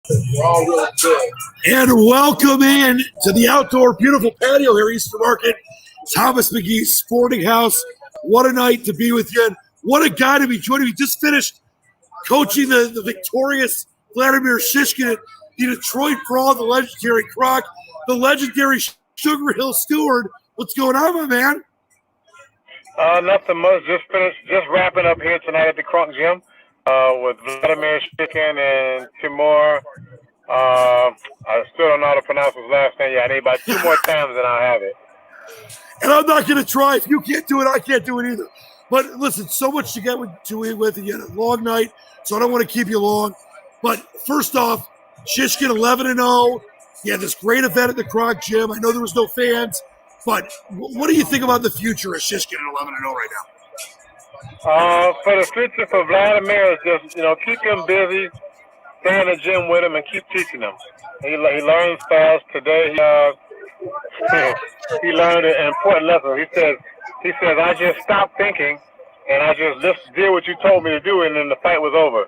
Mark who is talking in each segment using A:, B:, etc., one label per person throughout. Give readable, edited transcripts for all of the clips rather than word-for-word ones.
A: We're all really good.
B: And welcome in to the outdoor beautiful patio here, Eastern Market, Thomas Magee Sporting House. What a night to be with you. What a guy to be joining. We just finished coaching the victorious Vladimir Shishkin at the Detroit Brawl, the Legendary Kronk, the legendary Sugar Hill Steward. What's going on, my man?
C: Nothing much. Just wrapping up here tonight at the Kronk Gym with Vladimir Shishkin and Timur. I still don't know how to pronounce his last name yet. I need about 2 more times and I'll have it.
B: And I'm not going to try. If you can't do it, I can't do it either. But listen, so much to get to in with. You had a long night, so I don't want to keep you long. But first off, Shishkin 11-0. He had this great event at the Kronk Gym. I know there was no fans, but what do you think about the future of Shishkin at 11-0 right
C: now? For the future for Vladimir is just, keep him busy, stay in the gym with him, and keep teaching him. He learns fast. Today, he learned an important lesson. He says, I just stopped thinking, and I just did what you told me to do, and then the fight was over.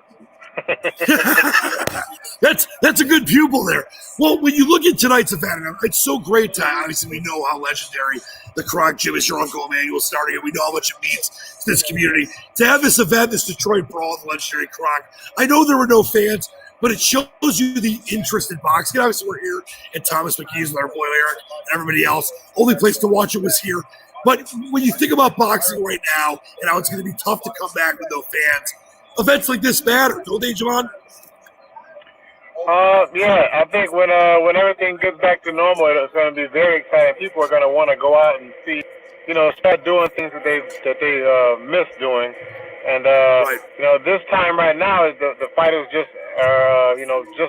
B: That's a good pupil there. Well, when you look at tonight's event, it's so great to obviously we know how legendary the Kronk Gym is. Your Uncle Emmanuel starting it. We know how much it means to this community. To have this event, this Detroit Brawl, the Legendary Kronk, I know there were no fans, but it shows you the interest in boxing. Obviously, we're here at Thomas Magee's with our boy Eric and everybody else. Only place to watch it was here. But when you think about boxing right now and how it's going to be tough to come back with no fans, events like this matter, don't they, Javon?
C: Yeah, I think when everything gets back to normal, it's going to be very exciting. People are going to want to go out and see, start doing things that they miss doing. And
B: right.
C: This time right now is the fighters just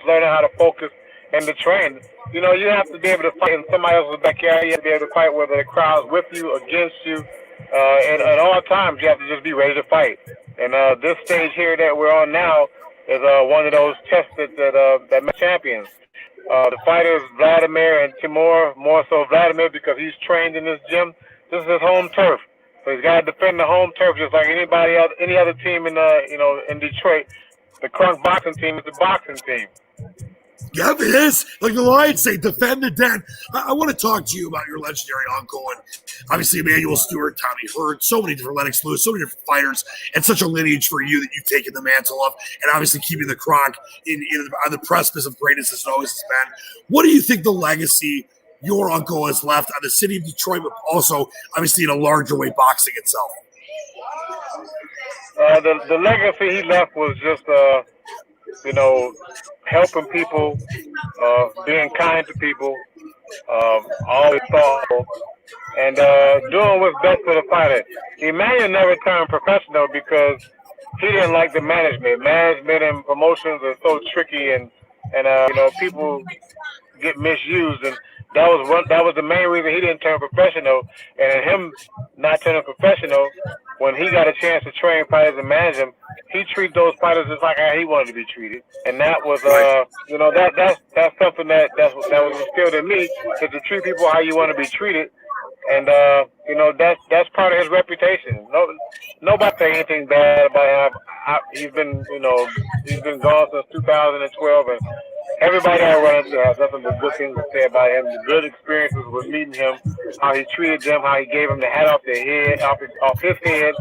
C: learning how to focus and to train. You have to be able to fight in somebody else's backyard. You have to be able to fight whether the crowd's with you, against you, and at all times you have to just be ready to fight. And this stage here that we're on now is one of those tests that make champions. The fighters, Vladimir and Timur, more so Vladimir because he's trained in this gym. This is his home turf. So he's got to defend the home turf just like anybody else, any other team in in Detroit. The Kronk boxing team is the boxing team.
B: Yep, it is. Like the Lions say, defend the den. I want to talk to you about your legendary uncle and obviously Emmanuel Stewart, Tommy Hurd, so many different Lennox Lewis, so many different fighters, and such a lineage for you that you've taken the mantle of, and obviously keeping the Kronk on the precipice of greatness as it always has been. What do you think the legacy your uncle has left on the city of Detroit, but also obviously in a larger way boxing itself?
C: The legacy he left was just helping people, being kind to people, always thoughtful, and doing what's best for the fighter. Emmanuel never turned professional because he didn't like the management. Management and promotions are so tricky, and people get misused, and that was the main reason he didn't turn professional. And him not turning professional, when he got a chance to train fighters and manage them, he treated those fighters just like how he wanted to be treated. And that was, that's something that was instilled in me, is to treat people how you want to be treated. And that's part of his reputation. Nobody say anything bad about him. He's been gone since 2012, and everybody I run into has nothing but good things to say about him. The good experiences with meeting him, how he treated them, how he gave them the hat off their head, off his head,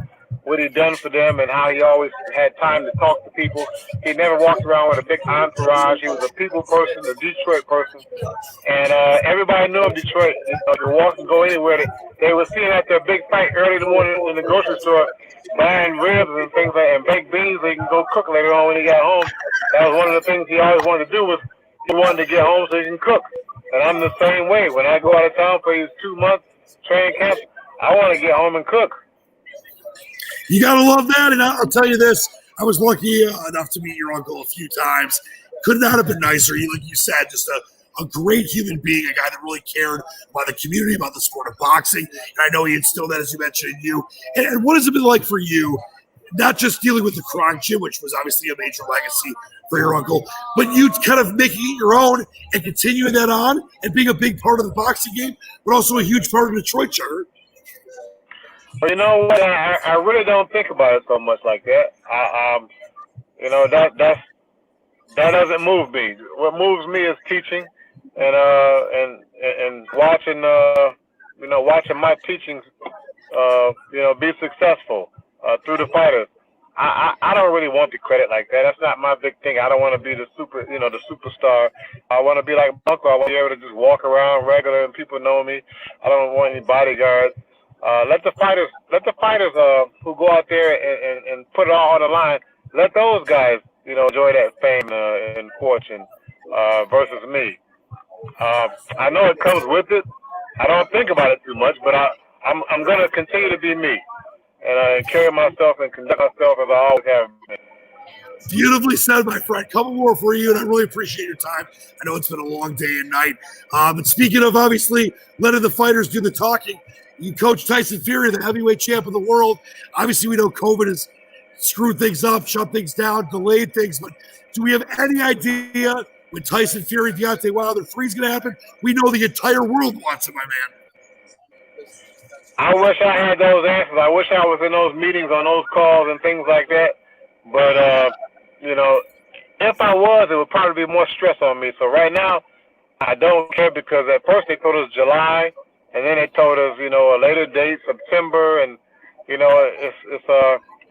C: what he done for them, and how he always had time to talk to people. He never walked around with a big entourage. He was a people person, a Detroit person, and everybody knew him. Detroit. You could walk and go anywhere. They were seeing at their big fight early in the morning in the grocery store, buying ribs and things like and baked beans so he can go cook later on when he got home. That was one of the things he always wanted to do, was he wanted to get home so he can cook. And I'm the same way. When I go out of town for these 2 months training camp, I want to get home and cook.
B: You got to love that. And I'll tell you this, I was lucky enough to meet your uncle a few times. Could not have been nicer. Like you said, just a great human being, a guy that really cared about the community, about the sport of boxing. And I know he instilled that, as you mentioned, in you. And what has it been like for you, not just dealing with the Kronk Gym, which was obviously a major legacy for your uncle, but you kind of making it your own and continuing that on and being a big part of the boxing game, but also a huge part of Detroit charter?
C: Well, you know what? I really don't think about it so much like that. that doesn't move me. What moves me is teaching and watching watching my teachings be successful through the fighters. I don't really want the credit like that. That's not my big thing. I don't want to be the superstar. I want to be like my uncle. I want to be able to just walk around regular and people know me. I don't want any bodyguards. Let the fighters who go out there and put it all on the line. Let those guys enjoy that fame and fortune versus me. I know it comes with it. I don't think about it too much, but I'm gonna continue to be me and carry myself and conduct myself as I always have been.
B: Beautifully said, my friend. Couple more for you, and I really appreciate your time. I know it's been a long day and night. But speaking of obviously letting the fighters do the talking, you coach Tyson Fury, the heavyweight champ of the world. Obviously, we know COVID has screwed things up, shut things down, delayed things. But do we have any idea when Tyson Fury, Deontay Wilder 3 is going to happen? We know the entire world wants it, my man.
C: I wish I had those answers. I wish I was in those meetings, on those calls and things like that. But, if I was, it would probably be more stress on me. So right now, I don't care because at first they told us July, and then they told us, a later date, September, and,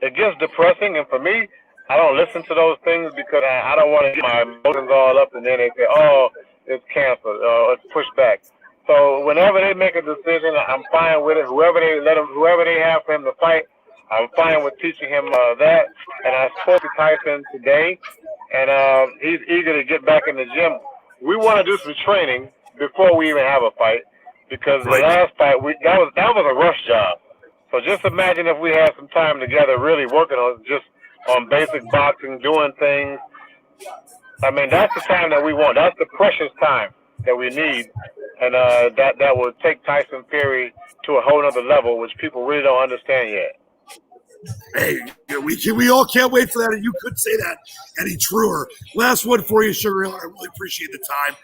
C: it gets depressing. And for me, I don't listen to those things because I don't want to get my emotions all up, and then they say, oh, it's canceled, it's pushed back. So whenever they make a decision, I'm fine with it. Whoever they have for him to fight, I'm fine with teaching him that. And I spoke to Tyson today, and he's eager to get back in the gym. We want to do some training before we even have a fight because the last fight that was a rush job. So just imagine if we had some time together, really working on basic boxing, doing things. I mean, that's the time that we want. That's the precious time that we need. And that will take Tyson Fury to a whole other level, which people really don't understand yet.
B: Hey, we all can't wait for that, and you couldn't say that any truer. Last one for you, Sugar Hill. I really appreciate the time.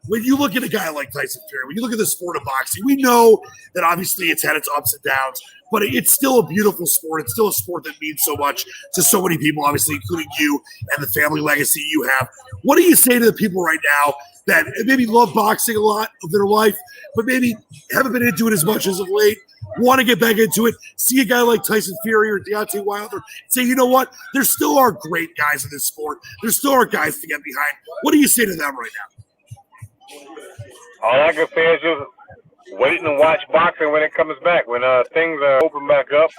B: When you look at a guy like Tyson Fury, when you look at the sport of boxing, we know that obviously it's had its ups and downs, but it's still a beautiful sport. It's still a sport that means so much to so many people, obviously, including you and the family legacy you have. What do you say to the people right now that maybe love boxing a lot of their life, but maybe haven't been into it as much as of late, want to get back into it, see a guy like Tyson Fury or Deontay Wilder, say, you know what, there still are great guys in this sport. There still are guys to get behind. What do you say to them right now?
C: All I can say is just wait and watch boxing when it comes back. When things are open back up,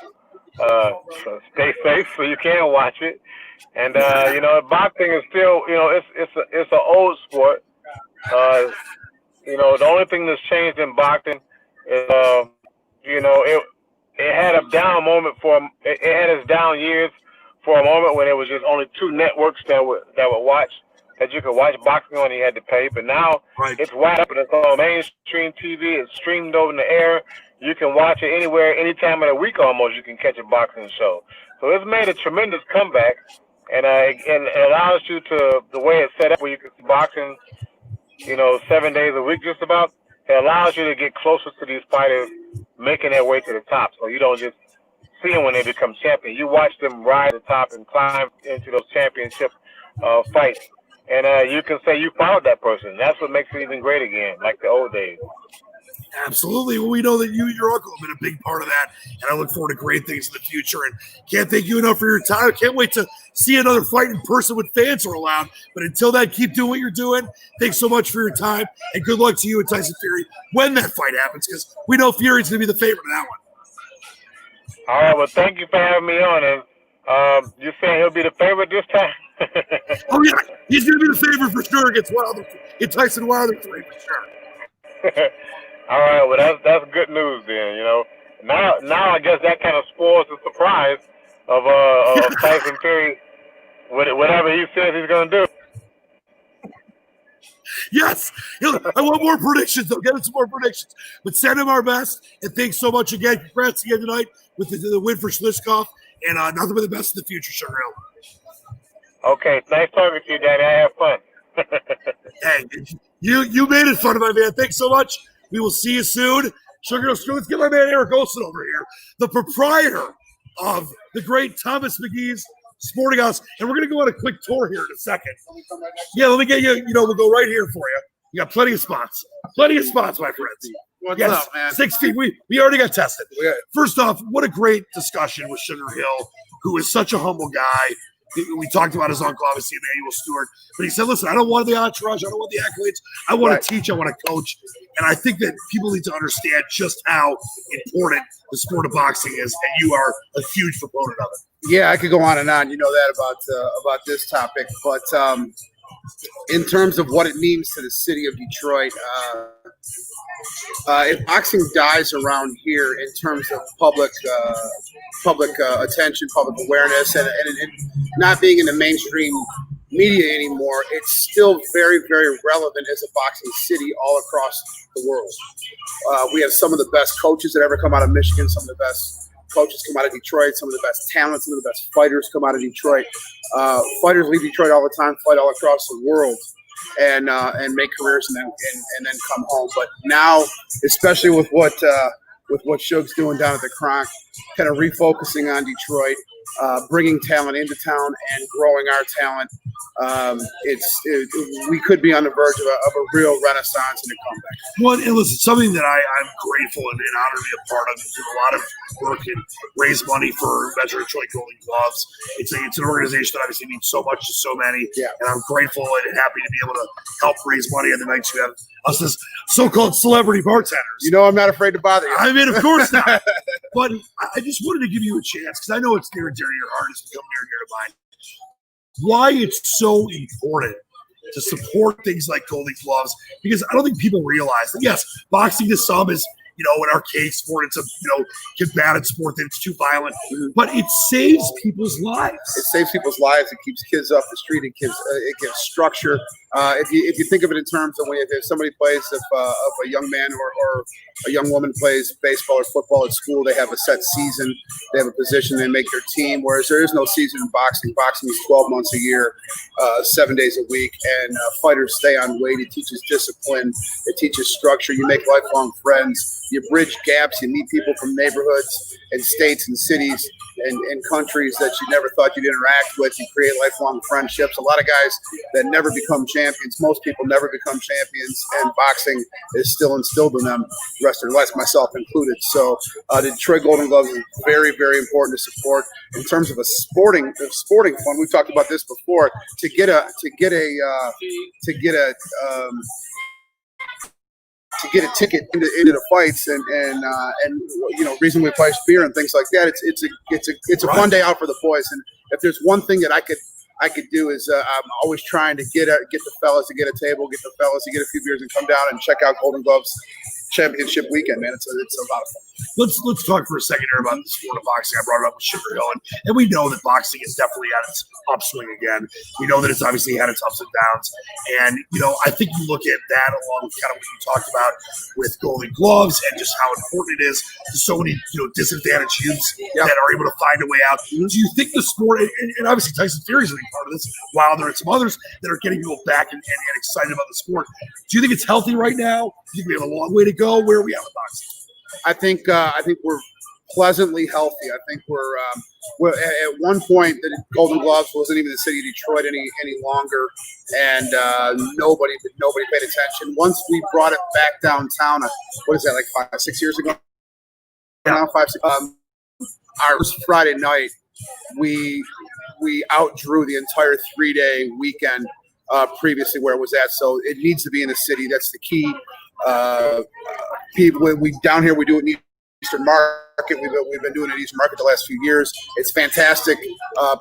C: so stay safe so you can watch it. And boxing is still, it's an old sport. The only thing that's changed in boxing is, it had a down moment it had its down years for a moment when it was just only 2 networks that would watch. That you could watch boxing on, you had to pay. But now it's wide open. It's on mainstream TV. It's streamed over the air. You can watch it anywhere, any time of the week almost. You can catch a boxing show. So it's made a tremendous comeback, and it allows you to, the way it's set up, where you can see boxing, 7 days a week just about. It allows you to get closer to these fighters making their way to the top. So you don't just see them when they become champion. You watch them rise to the top and climb into those championship fights. And you can say you followed that person. That's what makes it even great again, like the old days.
B: Absolutely. Well, we know that you and your uncle have been a big part of that, and I look forward to great things in the future. And can't thank you enough for your time. I can't wait to see another fight in person when fans are allowed. But until then, keep doing what you're doing. Thanks so much for your time, and good luck to you and Tyson Fury when that fight happens, because we know Fury's going to be the favorite in that one.
C: All right. Well, thank you for having me on. And you're saying he'll be the favorite this time?
B: Oh, yeah. He's going to be the favorite for sure against Tyson Wilder 3 for sure.
C: All right, well that's good news then. Now I guess that kind of spoils the surprise of Tyson Fury, whatever he says he's going to do.
B: Yes, I want more predictions. Though, get him some more predictions. But send him our best, and thanks so much again. Congrats again tonight with the win for Schlichkov, and nothing but the best in the future, Sugar Hill.
C: Okay, nice talking to you, Danny. I have fun.
B: Hey, you made it fun, my man. Thanks so much. We will see you soon. Sugar Hill, let's get my man Eric Olson over here, the proprietor of the great Thomas Magee's Sporting House, and we're going to go on a quick tour here in a second. Yeah, let me get you. We'll go right here for you. You got plenty of spots. Plenty of spots, my friends.
A: What's up, man?
B: 6 feet. We already got tested. First off, what a great discussion with Sugar Hill, who is such a humble guy. We talked about his uncle, obviously, Emmanuel Stewart. But he said, listen, I don't want the entourage. I don't want the accolades. I want to teach. I want to coach. And I think that people need to understand just how important the sport of boxing is. And you are a huge proponent of it.
A: Yeah, I could go on and on. You know that about this topic. But in terms of what it means to the city of Detroit, if boxing dies around here in terms of public attention, public awareness, and not being in the mainstream media anymore, it's still very, very relevant as a boxing city all across the world. We have some of the best coaches that ever come out of Michigan, some of the best coaches come out of Detroit, some of the best talents, some of the best fighters come out of Detroit. Fighters leave Detroit all the time, fight all across the world, and make careers and then come home. But now, especially with what Suge's doing down at the Kronk, kind of refocusing on Detroit, bringing talent into town and growing our talent, we could be on the verge of a real renaissance and a comeback.
B: Well, and listen, something that I'm grateful and honored to be a part of. Do a lot of work and raise money for Metro Detroit Golden Gloves. It's an organization that obviously means so much to so many, and I'm grateful and happy to be able to help raise money on the nights you have us as so-called celebrity bartenders.
A: You know, I'm not afraid to bother you.
B: I mean, of course not. But I just wanted to give you a chance because I know it's near and dear to your heart. It's become near and dear to mine. Why it's so important to support things like Golden Gloves, because I don't think people realize that, yes, boxing to some is, an arcade sport. It's a, combative sport that it's too violent, but it saves people's lives.
A: It saves people's lives. It keeps kids off the street. It gives structure. If you think of it in terms of if somebody plays, if a young man or a young woman plays baseball or football at school, they have a set season, they have a position, they make their team, whereas there is no season in boxing. Boxing is 12 months a year, 7 days a week, and fighters stay on weight. It teaches discipline. It teaches structure. You make lifelong friends. You bridge gaps. You meet people from neighborhoods and states and cities and countries that you never thought you'd interact with. You create lifelong friendships. A lot of guys that never become champions, most people never become champions, and boxing is still instilled in them the rest of their lives, myself included. So the Detroit Golden Gloves is very, very important to support. In terms of a sporting fund, we've talked about this before. To get a ticket into the fights and reasonably priced beer and things like that. It's a fun day out for the boys. And if there's one thing that I could do is I'm always trying to get the fellas to get a table, get the fellas to get a few beers and come down and check out Golden Gloves Championship weekend, man. It's a lot of fun.
B: Let's talk for a second here about the sport of boxing. I brought it up with Sugar Hill, and we know that boxing is definitely at its upswing again. We know that it's obviously had its ups and downs, and I think you look at that along with kind of what you talked about with Golden Gloves and just how important it is to so many disadvantaged youths that are able to find a way out. Do you think the sport, and obviously Tyson Fury's a big part of this, Wilder and some others that are getting people back and excited about the sport? Do you think it's healthy right now? Do you think we have a long way to go? Where are we at with boxing?
A: I think we're pleasantly healthy. I think we're at one point the Golden Gloves wasn't even the city of Detroit any longer, and nobody paid attention. Once we brought it back downtown, what is that, like 5-6 years ago? Now 5-6. Our first Friday night, we outdrew the entire 3-day weekend previously where it was at. So it needs to be in the city. That's the key. People, down here we do it in Eastern Market. We've been doing it in Eastern Market the last few years. It's fantastic.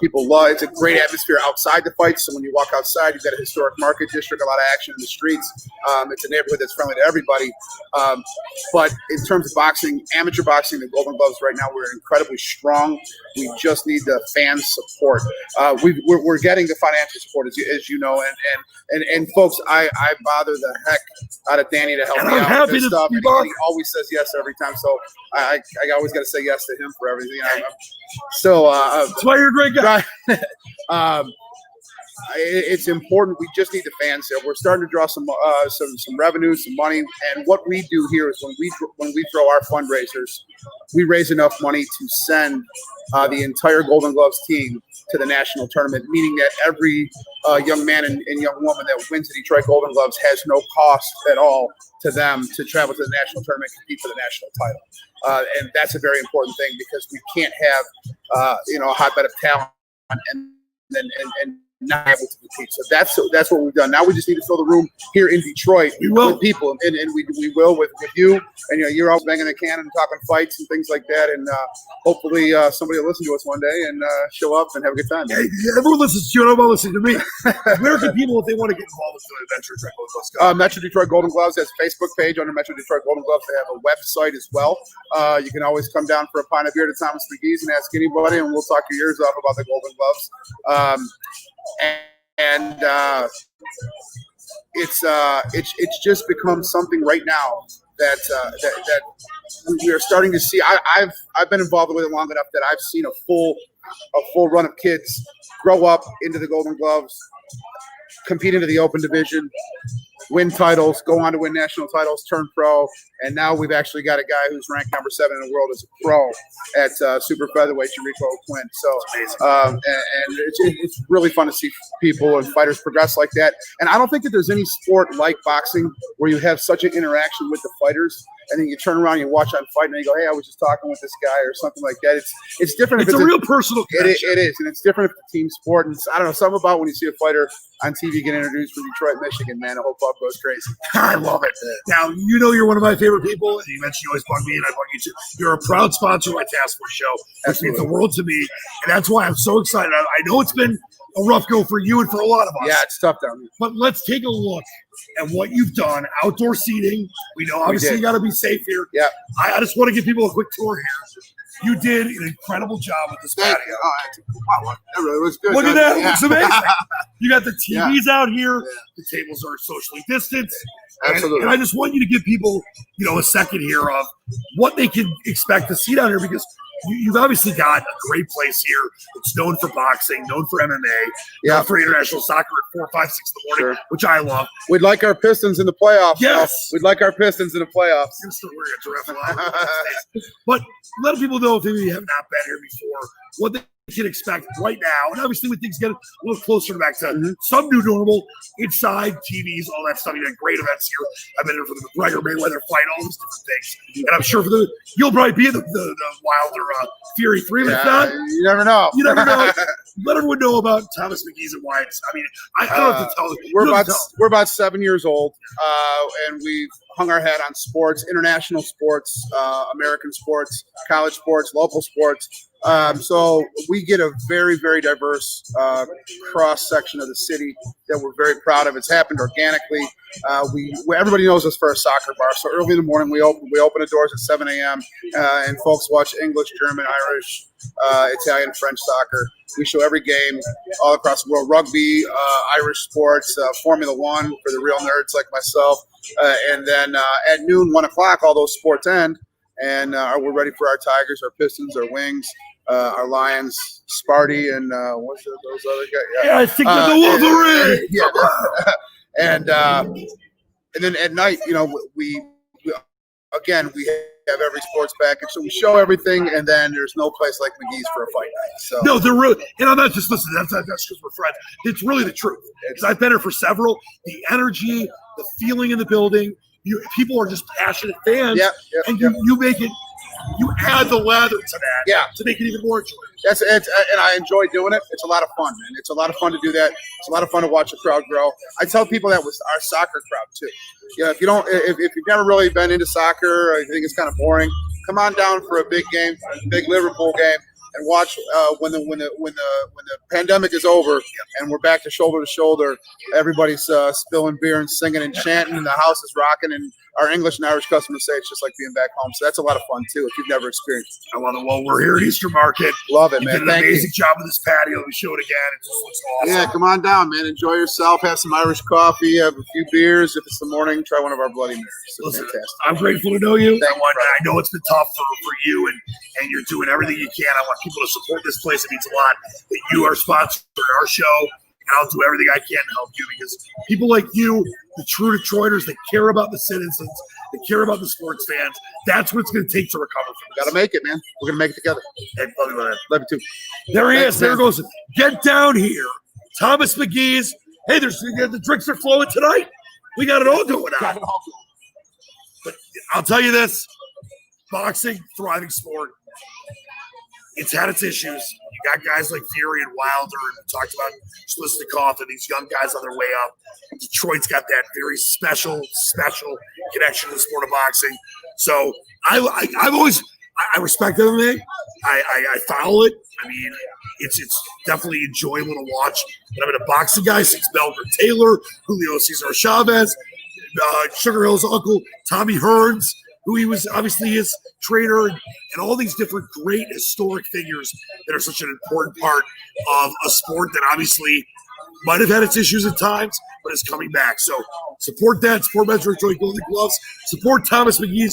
A: People love it. It's a great atmosphere outside the fights. So when you walk outside, you've got a historic market district, a lot of action in the streets. It's a neighborhood that's friendly to everybody. But in terms of boxing, amateur boxing, the Golden Gloves right now, we're incredibly strong. We just need the fan support. We're getting the financial support, as you know, and folks, I bother the heck out of Danny to help me out with this stuff. And he always says yes every time. So I always got to say yes to him for everything.
B: That's why you're a great guy.
A: it's important. We just need the fans there. We're starting to draw some revenue, some money, and what we do here is when we throw our fundraisers, we raise enough money to send the entire Golden Gloves team to the national tournament, meaning that every young man and young woman that wins the Detroit Golden Gloves has no cost at all to them to travel to the national tournament and compete for the national title. And that's a very important thing because we can't have a hotbed of talent and not able to compete. So that's what we've done. Now we just need to fill the room here in Detroit with people, and we will with you. And you're all banging a can and talking fights and things like that. And hopefully somebody will listen to us one day and show up and have a good time.
B: Hey, everyone listens to you. Everyone listening to me. Where can people, if they want to get involved with the Metro Detroit Golden Gloves, go?
A: Metro Detroit Golden Gloves has a Facebook page under Metro Detroit Golden Gloves. They have a website as well. You can always come down for a pint of beer to Thomas Magees and ask anybody, and we'll talk your ears off about the Golden Gloves. And it's just become something right now that we are starting to see. I've been involved with it long enough that I've seen a full run of kids grow up into the Golden Gloves, compete into the Open Division, win titles, go on to win national titles, turn pro, and now we've actually got a guy who's ranked number 7 in the world as a pro at super featherweight, Jericho Quinn. So, and it's really fun to see people and fighters progress like that. And I don't think that there's any sport like boxing where you have such an interaction with the fighters, and then you turn around and you watch on fight, and you go, "Hey, I was just talking with this guy," or something like that. It's different.
B: It's a real personal connection.
A: It is, and it's different if it's a team sport. And I don't know, something about when you see a fighter on TV get introduced from Detroit, Michigan, man, the whole club goes crazy.
B: I love it. Now, you're one of my favorite people, and you mentioned you always bug me, and I bug you too. You're a proud sponsor of my Task Force show, which means the world to me, and that's why I'm so excited. I know it's been a rough go for you and for a lot of us.
A: Yeah, it's tough down here.
B: But let's take a look at what you've done. Outdoor seating. We know obviously you got to be safe here.
A: Yeah.
B: I just want to give people a quick tour here. You did an incredible job with this patio.
A: Wow, that really looks good.
B: Look at that. It looks amazing. You got the TVs out here.
A: Yeah.
B: The tables are socially distanced.
A: Absolutely.
B: And I just want you to give people, a second here of what they can expect to see down here, because you've obviously got a great place here. It's known for boxing, known for MMA, known for international soccer at 4, 5, 6 in the morning, which I love.
A: We'd like our Pistons in the playoffs.
B: Yes.
A: We'd like our Pistons in the playoffs.
B: You're still wearing a giraffe lot. But let people know, if they have not been here before, what they can expect right now. And obviously when things get a little closer back to some new normal, inside, TVs, all that stuff. You had great events here. I've been here for the McGregor-Mayweather fight, all these different things. And I'm sure you'll probably be in the Wilder Fury 3. If not,
A: you never know.
B: You never know. Let everyone know about Thomas Magees and why it's, I don't have to tell you.
A: We're about 7 years old, and we've hung our hat on sports, international sports, American sports, college sports, local sports. So we get a very, very diverse cross-section of the city that we're very proud of. It's happened organically. Everybody knows us for a soccer bar. So early in the morning, we open the doors at 7 a.m., and folks watch English, German, Irish, Italian, French soccer. We show every game all across the world: rugby, Irish sports, Formula One for the real nerds like myself. And then at noon, 1 o'clock, all those sports end, and we're ready for our Tigers, our Pistons, our Wings, our Lions, Sparty, and what's those other guys?
B: Yeah, I think the Wolverine.
A: And then at night, we have every sports package, so we show everything, and then there's no place like Magee's for a fight night. So
B: no, they're really, and I'm not just listening. That's because we're friends. It's really the truth. Because I've been here for several. The energy, the feeling in the building. People are just passionate fans, you make it. You add the lather to that, to make it even more enjoyable.
A: And I enjoy doing it. It's a lot of fun, man. It's a lot of fun to do that. It's a lot of fun to watch the crowd grow. I tell people that with our soccer crowd too. If you've never really been into soccer, or you think it's kind of boring, come on down for a big game, a big Liverpool game, and watch when the pandemic is over and we're back to shoulder. Everybody's spilling beer and singing and chanting, and the house is rocking, and our English and Irish customers say it's just like being back home. So that's a lot of fun too if you've never experienced it.
B: I love it. Well, we're here at Easter Market.
A: Love it,
B: you
A: man.
B: did an amazing job with this patio. We show it again. It just looks awesome.
A: Yeah, come on down, man. Enjoy yourself. Have some Irish coffee. Have a few beers. If it's the morning, try one of our Bloody Marys.
B: Listen, I'm grateful to know you. I know it's been tough for you, and you're doing everything you can. I want people to support this place. It means a lot that you are sponsoring our show. and I'll do everything I can to help you because people like you, the true Detroiters that care about the citizens, that care about the sports fans, that's what it's going to take to recover from this.
A: Got to make it, man. We're going to make it together.
B: Hey,
A: Love you too.
B: there he
A: Thanks,
B: is. There
A: man.
B: goes. Get down here. Thomas Magees. Hey, the drinks are flowing tonight. We got it all going on. But I'll tell you this, boxing, thriving sport. It's had its issues. You got guys like Fury and Wilder, and we talked about Schlichtikoff and these young guys on their way up. Detroit's got that very special connection to the sport of boxing. So I respect MMA. I follow it. I mean, it's definitely enjoyable to watch. But I've been a boxing guy since Melvin Taylor, Julio Cesar Chavez, Sugar Hill's uncle, Tommy Hearns, who he was obviously his trainer, and all these different great historic figures that are such an important part of a sport that obviously might have had its issues at times, but is coming back. So support that. Support Metro Detroit Golden Gloves. Support Thomas Magee.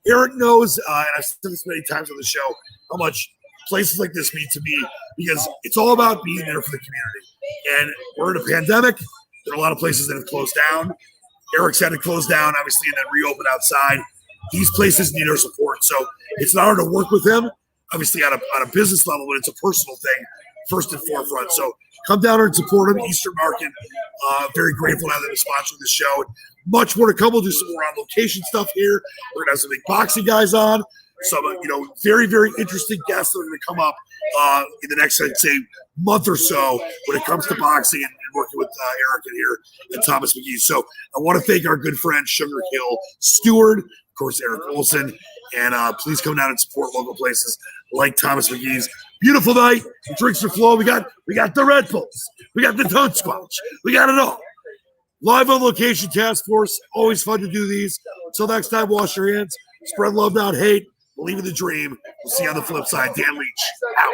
B: Eric knows, and I've said this many times on the show, how much places like this mean to me because it's all about being there for the community. And we're in a pandemic. There are a lot of places that have closed down. Eric's had to close down, obviously, and then reopen outside. These places need our support. So it's an honor to work with him, obviously on a business level, but it's a personal thing first and forefront. So come down here and support him, Eastern Market. Very grateful to have them sponsoring the show. Much more to come. We'll do some more on location stuff here. We're going to have some big boxing guys on. Some, very, very interesting guests that are going to come up in the next, I'd say, month or so when it comes to boxing and working with Eric and here and Thomas Magee. So I want to thank our good friend Sugar Hill Stewart, of course, Eric Olson, and please come down and support local places like Thomas Magee's. Beautiful night. The drinks are flowing. We got the Red Bulls. We got the Don't Squelch. We got it all. Live on location task force. Always fun to do these. Until next time, wash your hands. Spread love, not hate. Believe in the dream. We'll see you on the flip side. Dan Leach out.